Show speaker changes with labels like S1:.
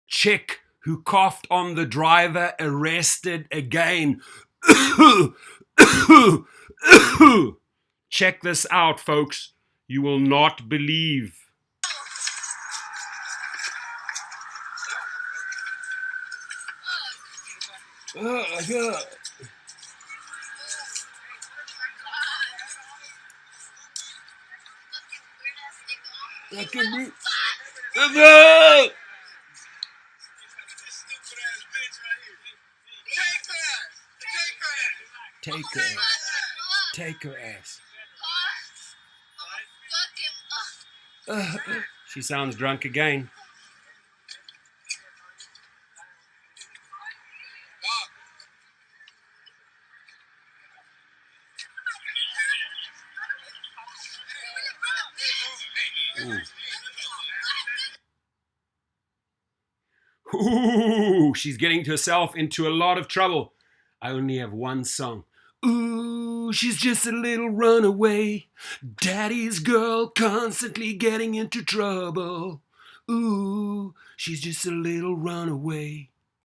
S1: Chick who coughed on the driver arrested again. Check this out, folks. You will not believe. Take her ass. She sounds drunk again. Ooh, she's getting herself into a lot of trouble. I only have one song. Ooh, she's just a little runaway. Daddy's girl constantly getting into trouble. Ooh, she's just a little runaway.